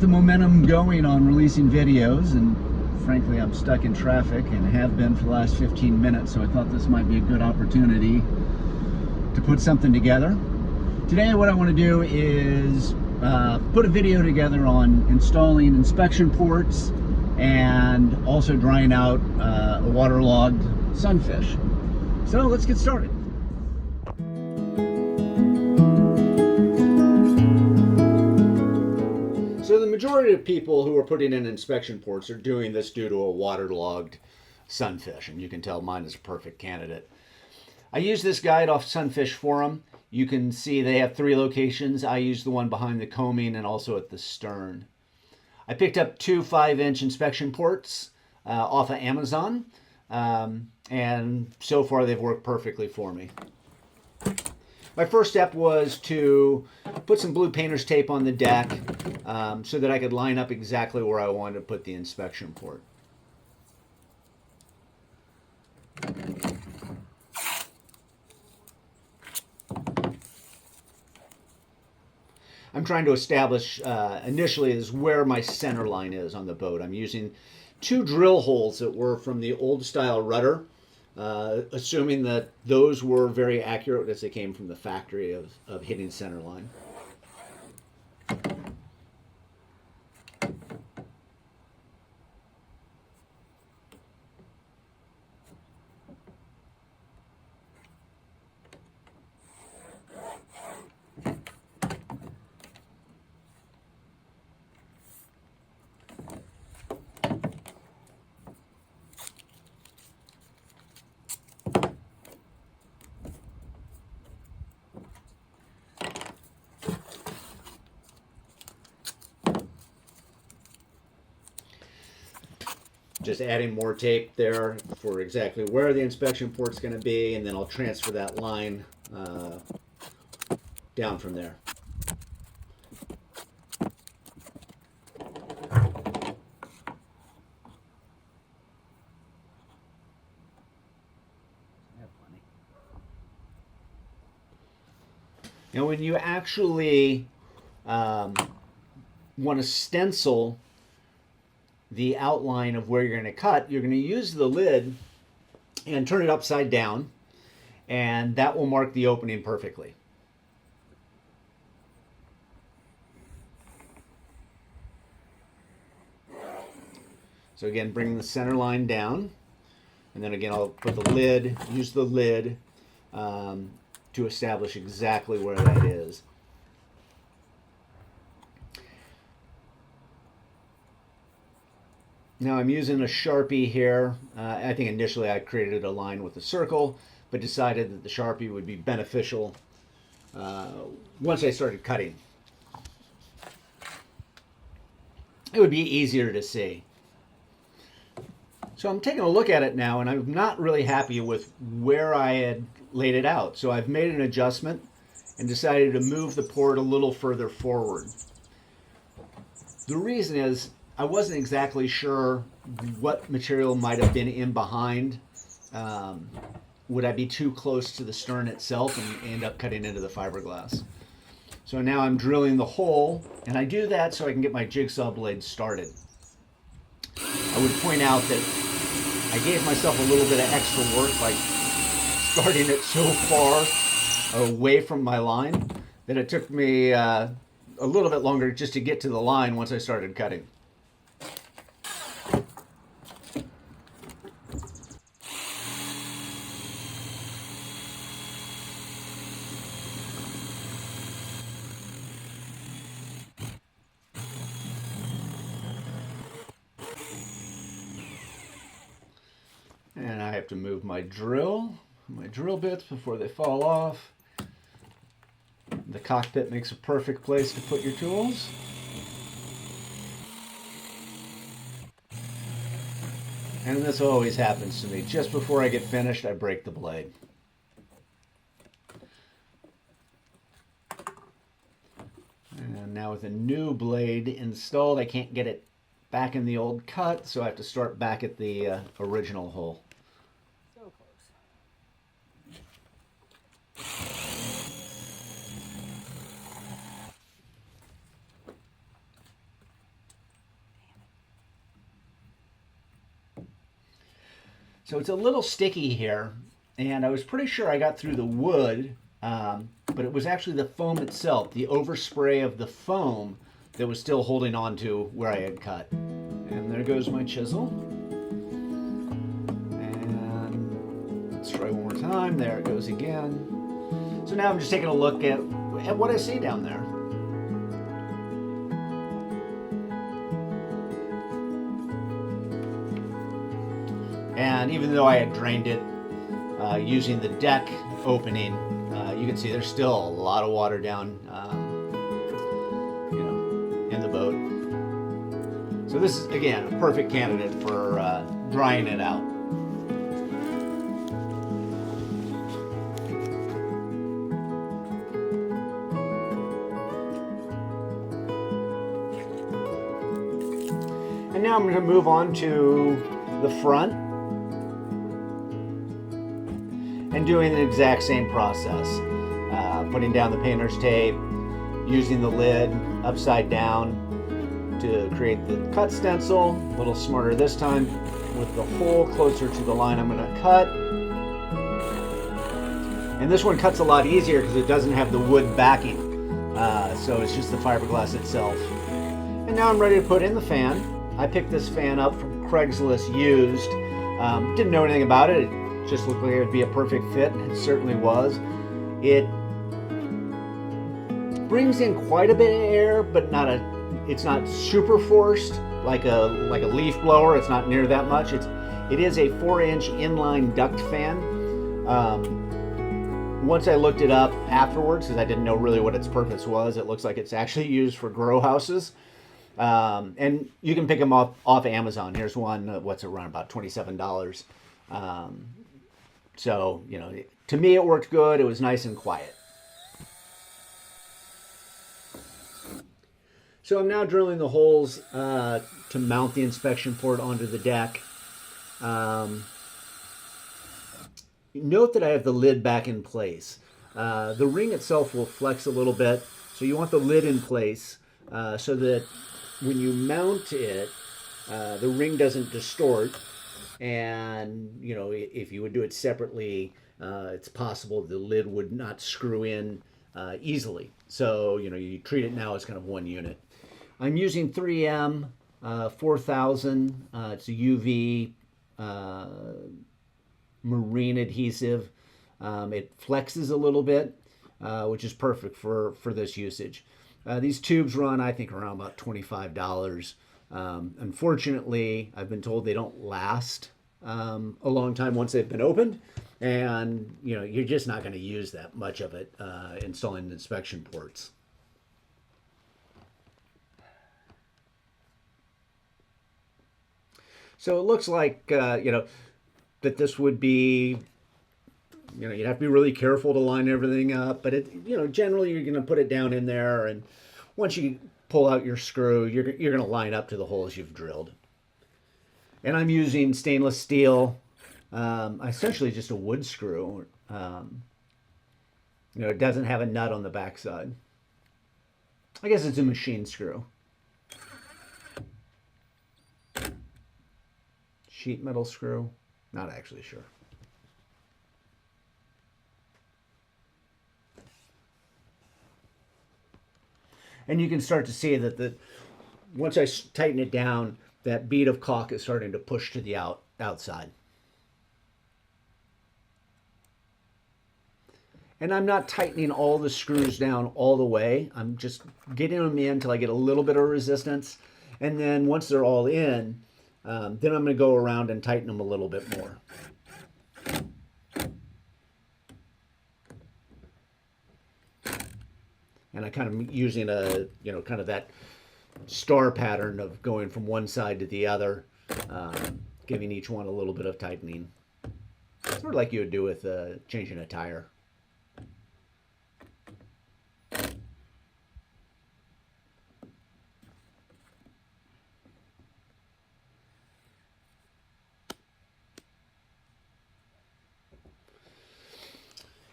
the momentum going on releasing videos, and frankly I'm stuck in traffic and have been for the last 15 minutes, so I thought this might be a good opportunity to put something together. Today what I want to do is put a video together on installing inspection ports and also drying out a waterlogged Sunfish. So let's get started. So the majority of people who are putting in inspection ports are doing this due to a waterlogged Sunfish, and you can tell mine is a perfect candidate. I use this guide off Sunfish forum. You can see they have 3 locations. I use the one behind the coaming and also at the stern. I picked up 2 5-inch inspection ports off of Amazon, and so far they've worked perfectly for me. My first step was to put some blue painter's tape on the deck so that I could line up exactly where I wanted to put the inspection port. I'm trying to establish initially is where my center line is on the boat. I'm using 2 drill holes that were from the old style rudder, assuming that those were very accurate as they came from the factory of hitting center line. Just adding more tape there for exactly where the inspection port's going to be, and then I'll transfer that line down from there. Now when you actually want to stencil the outline of where you're going to cut, you're going to use the lid and turn it upside down, and that will mark the opening perfectly. So again, bring the center line down, and then again I'll put the lid, use the lid to establish exactly where that is. Now I'm using a Sharpie here. I think initially I created a line with a circle, but decided that the Sharpie would be beneficial once I started cutting. It would be easier to see. So I'm taking a look at it now, and I'm not really happy with where I had laid it out. So I've made an adjustment and decided to move the port a little further forward. The reason is I wasn't exactly sure what material might have been in behind. Would I be too close to the stern itself and end up cutting into the fiberglass? So now I'm drilling the hole, and I do that so I can get my jigsaw blade started. I would point out that I gave myself a little bit of extra work by starting it so far away from my line that it took me a little bit longer just to get to the line once I started cutting. And I have to move my drill bits before they fall off. The cockpit makes a perfect place to put your tools. And this always happens to me. Just before I get finished, I break the blade. And now with a new blade installed, I can't get it back in the old cut, so I have to start back at the original hole. So close. So it's a little sticky here, and I was pretty sure I got through the wood, but it was actually the foam itself, the overspray of the foam that was still holding on to where I had cut. And there goes my chisel. And let's try one more time. There it goes again. So now I'm just taking a look at what I see down there. And even though I had drained it using the deck opening, you can see there's still a lot of water down, in the boat. So this is, again, a perfect candidate for drying it out. And now I'm going to move on to the front and doing the exact same process. Putting down the painter's tape, using the lid upside down to create the cut stencil. A little smarter this time with the hole closer to the line I'm going to cut. And this one cuts a lot easier because it doesn't have the wood backing. So it's just the fiberglass itself. And now I'm ready to put in the fan. I picked this fan up from Craigslist used. Didn't know anything about it. It just looked like it would be a perfect fit, and it certainly was. It brings in quite a bit of air, but it's not super forced like a leaf blower. It's not near that much. It is a 4-inch inline duct fan. Once I looked it up afterwards, because I didn't know really what its purpose was, it looks like it's actually used for grow houses. And you can pick them off Amazon. Here's one, what's around about $27. So, to me it worked good. It was nice and quiet. So I'm now drilling the holes to mount the inspection port onto the deck. Note that I have the lid back in place. The ring itself will flex a little bit, so you want the lid in place so that when you mount it, the ring doesn't distort. And, if you would do it separately, it's possible the lid would not screw in easily. So, you treat it now as kind of one unit. I'm using 3M 4000. It's a UV marine adhesive. It flexes a little bit, which is perfect for this usage. These tubes run, I think, around about $25. Unfortunately, I've been told they don't last a long time once they've been opened, and you're just not going to use that much of it installing inspection ports. So it looks like that this would be, you'd have to be really careful to line everything up, but generally you're going to put it down in there, and once you pull out your screw, you're going to line up to the holes you've drilled. And I'm using stainless steel, essentially just a wood screw. It doesn't have a nut on the backside. I guess it's a machine screw. Sheet metal screw, not actually sure. And you can start to see that once I tighten it down, that bead of caulk is starting to push to the outside. And I'm not tightening all the screws down all the way. I'm just getting them in until I get a little bit of resistance. And then once they're all in, then I'm going to go around and tighten them a little bit more. And I kind of using kind of that star pattern of going from one side to the other, giving each one a little bit of tightening. Sort of like you would do with changing a tire.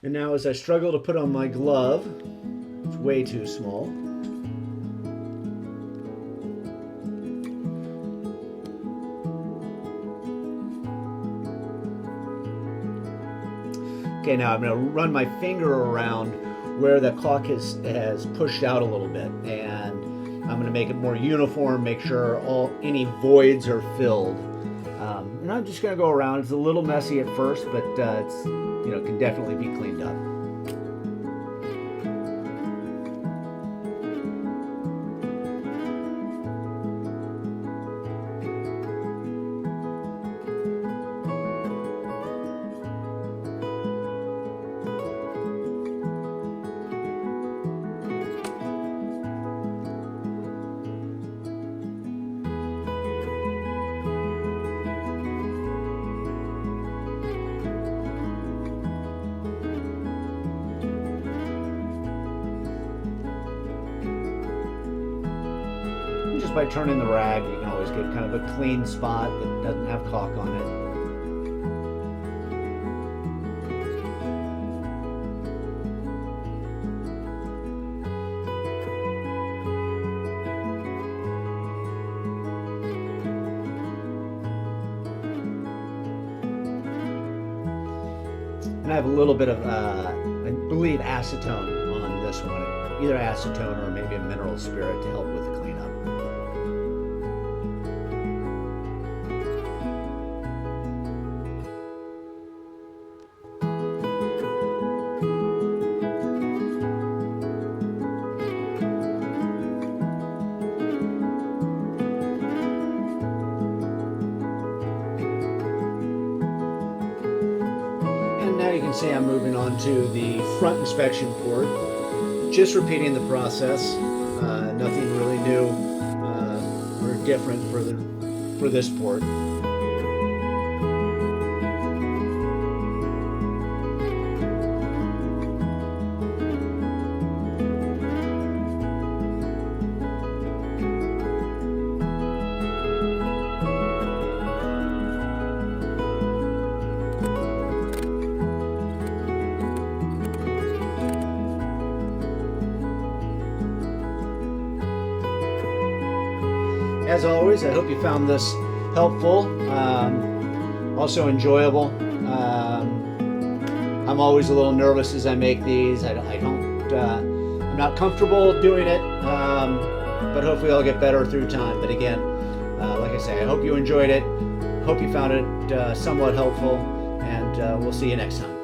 And now as I struggle to put on my glove, it's way too small. Okay, now I'm going to run my finger around where the caulk has pushed out a little bit, and I'm going to make it more uniform, make sure any voids are filled. And I'm just going to go around. It's a little messy at first, but it's can definitely be cleaned up. Just by turning the rag, you can always get kind of a clean spot that doesn't have caulk on it. And I have a little bit of, I believe, acetone on this one, either acetone or maybe a mineral spirit to help with the cleanup. Now you can see I'm moving on to the front inspection port, just repeating the process, nothing really new or different for this port. As always, I hope you found this helpful, also enjoyable. I'm always a little nervous as I make these. I'm not comfortable doing it, but hopefully I'll get better through time. But again, like I say, I hope you enjoyed it. Hope you found it somewhat helpful, and we'll see you next time.